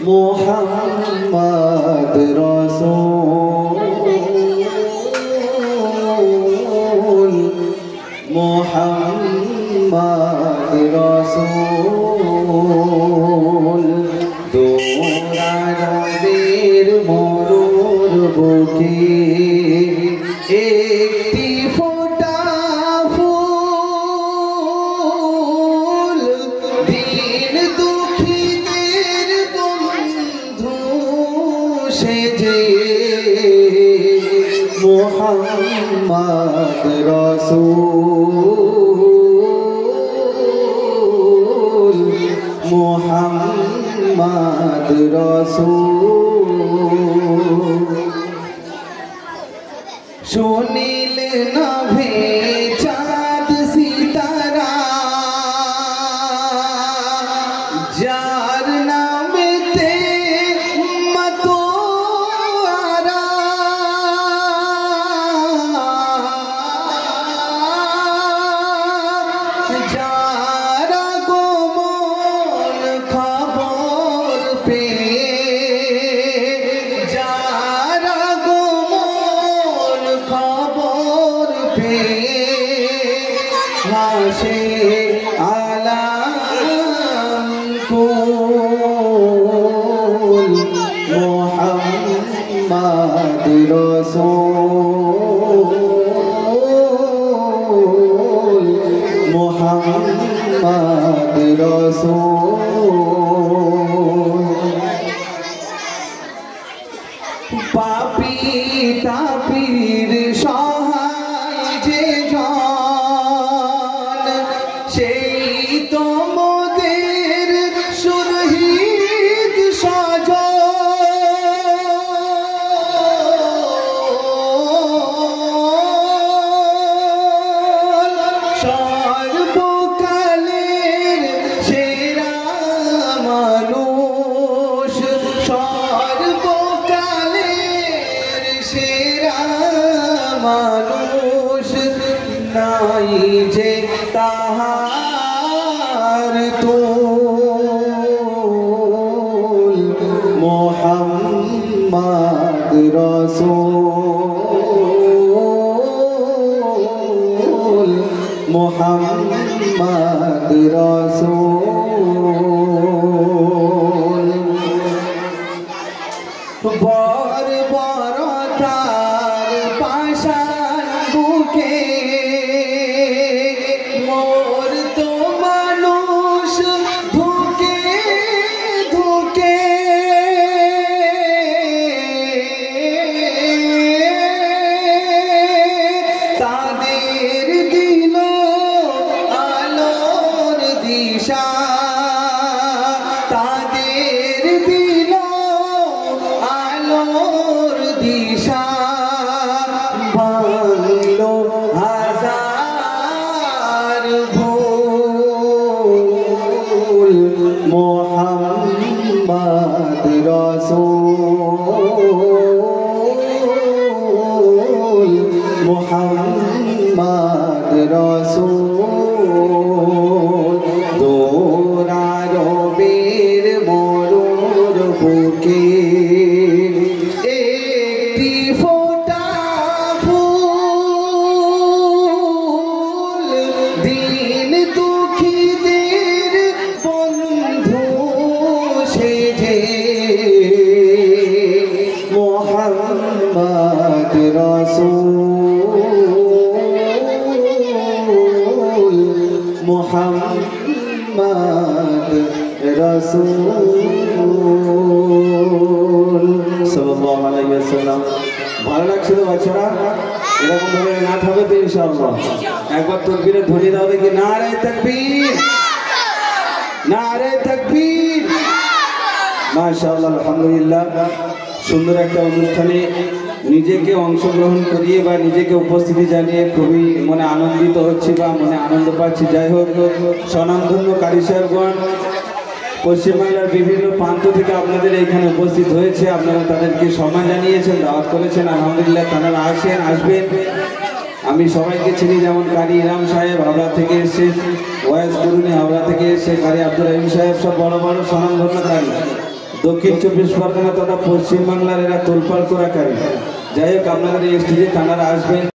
মোহাম্মদ রসূল মোহাম্মদ রসূল দোরারবের মরুর বুকে একটি ফোঁটা ফুল দিন দুঃখীদের বন্ধু সেজে মোহাম্মদ রসূল মোহাম্মদ রসূল সুনীল নভে চাঁদ সিতারা যার নামেতে মতোয়ারা যারা গোপন খবর পেয়ে যারা গোপন খবর পেয়ে হাসে আলাম কুল মোহাম্মদ রসূল মোহাম্মদ রসূল পাপী তাপীর সহায় যে জন সেই তো মোদের শহীদ সর্বকালের সেরা মানুষ সর্বকালের সেরা মানুষ নাই যে তাহার তুল মোহাম্মদ রসূল মোহাম্মদ রসূল বর্বরতার পাষাণ বুকে মোর তো মানুষ ধুকে ধুকে তাদের দিল আলোর দিশা তাদের দিল আলোর দিশা ভাঙল হাজার ভুল মোহাম্মদ রসূল মোহাম্মদ রসূল দোরারবের মরুর বুকে একটি ফোঁটা ফুল দিন দুঃখীদের বন্ধু সেজে মোহাম্মদ রসূল মোহাম্মদ রসূল সাল্লাল্লাহু আলাইহি ওয়াসাল্লাম। ভালো লাগছে তো বাচ্চারা? এরকম ভাবে নাচ হবে তো ইনশাআল্লাহ। একবার তাকবীরের ধ্বনি দাও দেখি, নারে তাকবীর নারে তাকবীর। মাশাআল্লাহ আলহামদুলিল্লাহ। সুন্দর একটা অনুষ্ঠানে নিজেকে অংশগ্রহণ করিয়ে বা নিজেকে উপস্থিতি জানিয়ে খুবই মনে আনন্দিত হচ্ছি বা মনে আনন্দ পাচ্ছি। যাই হোক, স্বনামধন্য কারি সাহেবগণ পশ্চিমবাংলার বিভিন্ন প্রান্ত থেকে আপনাদের এইখানে উপস্থিত হয়েছে। আপনারা তাদেরকে সম্মান জানিয়েছেন, দাওয়াত করেছেন। আলহামদুলিল্লাহ তারা আসবেন। আমি সবাইকে চিনি, যেমন কারি ইরাম সাহেব হাওড়া থেকে এসে, ওয়াইস করুনি হাওড়া থেকে এসে, কারি আব্দুর রহিম সাহেব, সব বড় বড় স্বনামধন্য কারি। দক্ষিণ 24 পরগনা তথা পশ্চিমবাংলার এরা তোলপাড় করাকারী। যাই হোক, আপনাদের এই স্টেজে তাঁরা আসবেন।